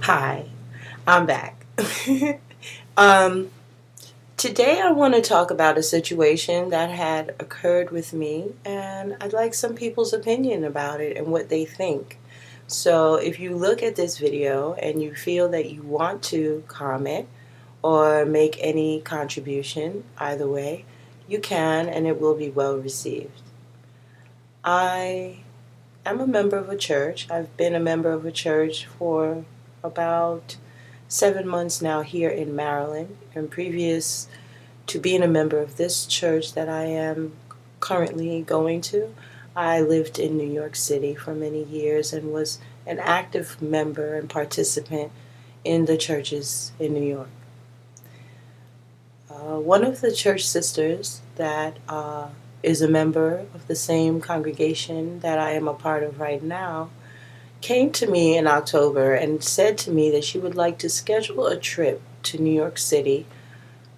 Hi, I'm back. um, Today I want to talk about a situation that had occurred with me, and I'd like some people's opinion about it and what they think. So if you look at this video and you feel that you want to comment or make any contribution, either way, you can and it will be well received. I am a member of a church. I've been a member of a church for about 7 months now here in Maryland. And previous to being a member of this church that I am currently going to, I lived in New York City for many years and was an active member and participant in the churches in New York. One of the church sisters that is a member of the same congregation that I am a part of right now came to me in October and said to me that she would like to schedule a trip to New York City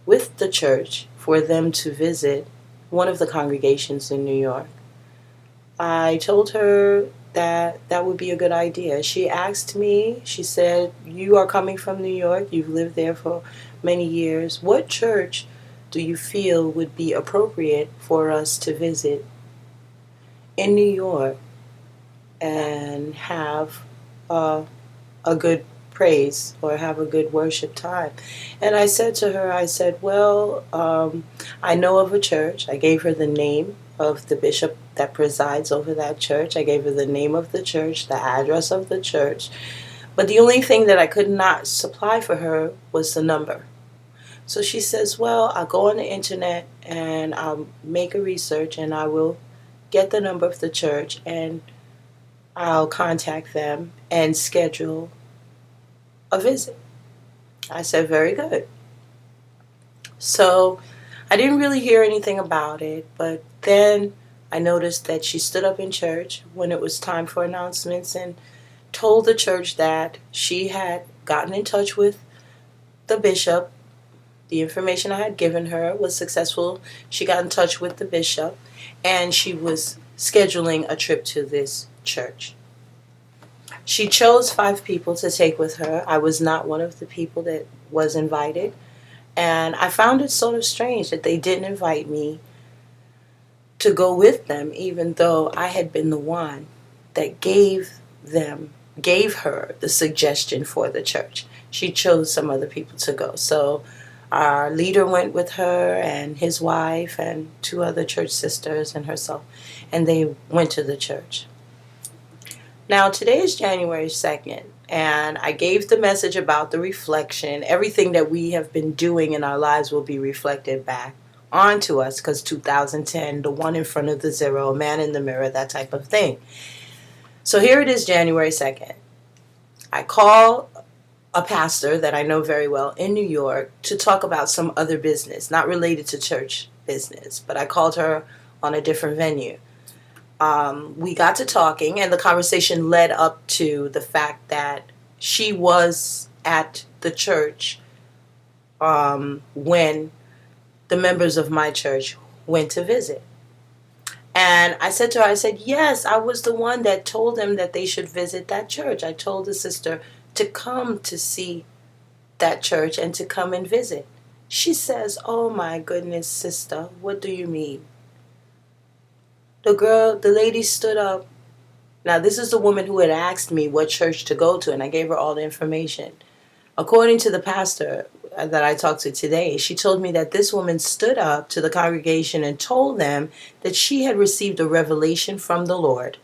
with the church for them to visit one of the congregations in New York. I told her that that would be a good idea. She asked me, she said, "You are coming from New York, you've lived there for many years. What church do you feel would be appropriate for us to visit in New York and have a good praise or have a good worship time?" And I said to her, I said, well, I know of a church. I gave her the name of the bishop that presides over that church. I gave her the name of the church, the address of the church. But the only thing that I could not supply for her was the number. So she says, well, I'll go on the internet and I'll make a research and I will get the number of the church and I'll contact them and schedule a visit. I said, very good. So I didn't really hear anything about it, but then I noticed that she stood up in church when it was time for announcements and told the church that she had gotten in touch with the bishop. The information I had given her was successful. She got in touch with the bishop and she was scheduling a trip to this church. She chose 5 people to take with her. I was not one of the people that was invited. And I found it sort of strange that they didn't invite me to go with them, even though I had been the one that gave her the suggestion for the church. She chose some other people to go. So our leader went with her and his wife and 2 other church sisters and herself, and they went to the church. Now, today is January 2nd, and I gave the message about the reflection. Everything that we have been doing in our lives will be reflected back onto us, because 2010, the 1 in front of the 0, man in the mirror, that type of thing. So here it is, January 2nd. I call a pastor that I know very well in New York to talk about some other business, not related to church business, but I called her on a different venue. We got to talking, and the conversation led up to the fact that she was at the church when the members of my church went to visit. And I said to her, I said, yes, I was the one that told them that they should visit that church. I told the sister to come to see that church and to come and visit. She says, oh my goodness, sister, what do you mean? The lady stood up. Now, this is the woman who had asked me what church to go to, and I gave her all the information. According to the pastor that I talked to today, she told me that this woman stood up to the congregation and told them that she had received a revelation from the Lord,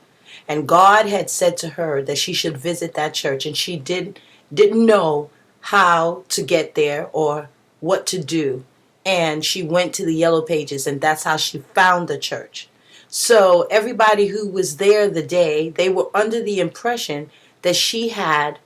and God had said to her that she should visit that church, and she didn't know how to get there or what to do. And she went to the Yellow Pages, and that's how she found the church. So everybody who was there the day, they were under the impression that she had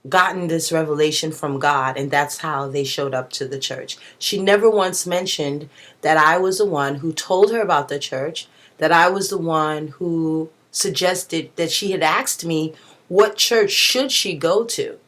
gotten this revelation from God, and that's how they showed up to the church. She never once mentioned that I was the one who told her about the church, that I was the one who suggested that she had asked me what church should she go to.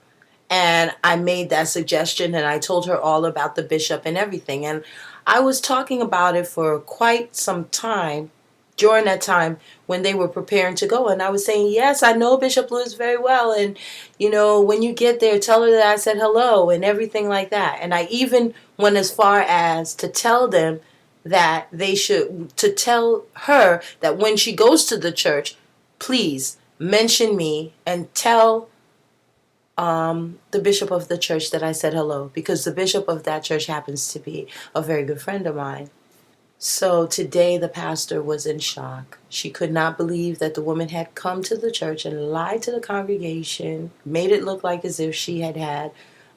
And I made that suggestion, and I told her all about the bishop and everything. And I was talking about it for quite some time during that time when they were preparing to go. And I was saying, yes, I know Bishop Lewis very well. And, when you get there, tell her that I said hello and everything like that. And I even went as far as to tell them that to tell her that when she goes to the church, please mention me and tell the bishop of the church that I said hello, because the bishop of that church happens to be a very good friend of mine. So today the pastor was in shock. She could not believe that the woman had come to the church and lied to the congregation, made it look like as if she had had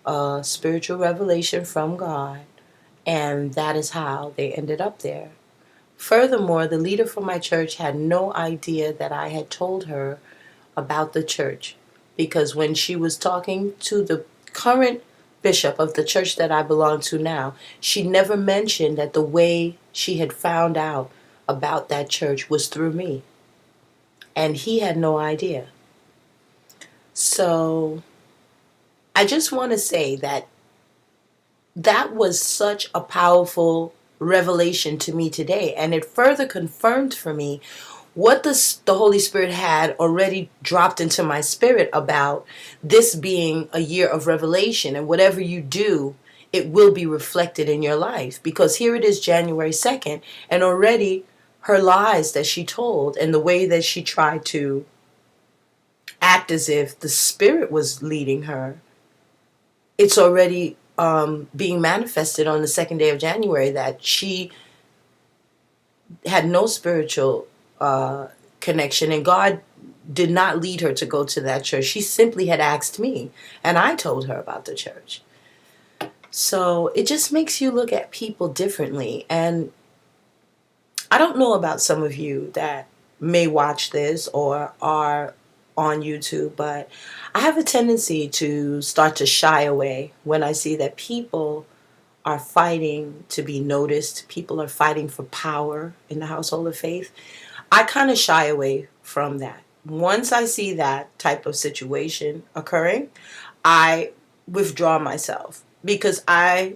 a spiritual revelation from God, and that is how they ended up there. Furthermore, the leader for my church had no idea that I had told her about the church, because when she was talking to the current bishop of the church that I belong to now, she never mentioned that the way she had found out about that church was through me. And he had no idea. So I just want to say that was such a powerful revelation to me today. And it further confirmed for me what the Holy Spirit had already dropped into my spirit about this being a year of revelation. And whatever you do, it will be reflected in your life. Because here it is, January 2nd, and already her lies that she told and the way that she tried to act as if the Spirit was leading her, it's already being manifested on the second day of January that she had no spiritual connection, and God did not lead her to go to that church. She simply had asked me, and I told her about the church. So it just makes you look at people differently. And I don't know about some of you that may watch this or are on YouTube, but I have a tendency to start to shy away when I see that people are fighting to be noticed. People are fighting for power in the household of faith. I kind of shy away from that. Once I see that type of situation occurring, I withdraw myself because I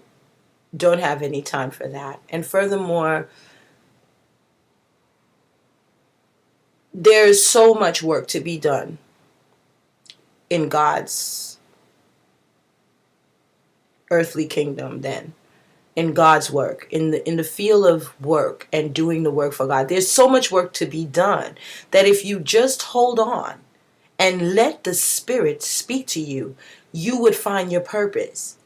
don't have any time for that. And furthermore, there's so much work to be done in God's earthly kingdom then. In God's work, in the field of work and doing the work for God. There's so much work to be done that if you just hold on and let the Spirit speak to you, you would find your purpose,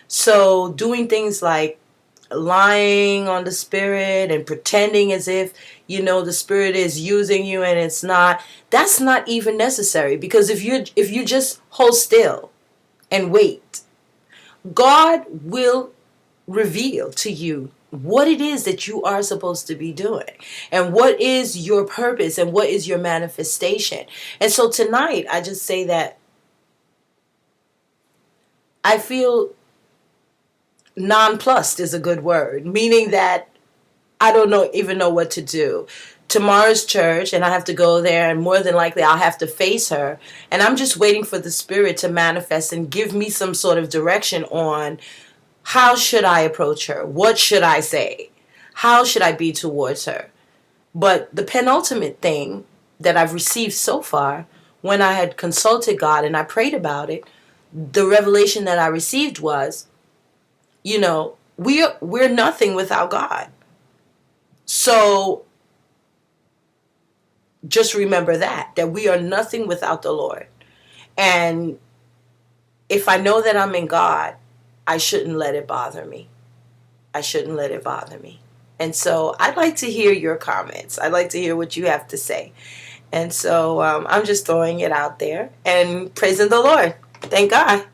So doing things like lying on the Spirit and pretending as if, the Spirit is using you and it's not, that's not even necessary, because if you just hold still and wait, God will reveal to you what it is that you are supposed to be doing and what is your purpose and what is your manifestation. And so tonight, I just say that I feel nonplussed is a good word, meaning that I don't even know what to do. Tomorrow's church, and I have to go there, and more than likely I'll have to face her. And I'm just waiting for the Spirit to manifest and give me some sort of direction on how should I approach her? What should I say? How should I be towards her? But the penultimate thing that I've received so far, when I had consulted God and I prayed about it, the revelation that I received was, we're nothing without God. So just remember that we are nothing without the Lord. And if I know that I'm in God, I shouldn't let it bother me. I shouldn't let it bother me. And so I'd like to hear your comments. I'd like to hear what you have to say. And so I'm just throwing it out there and praising the Lord. Thank God.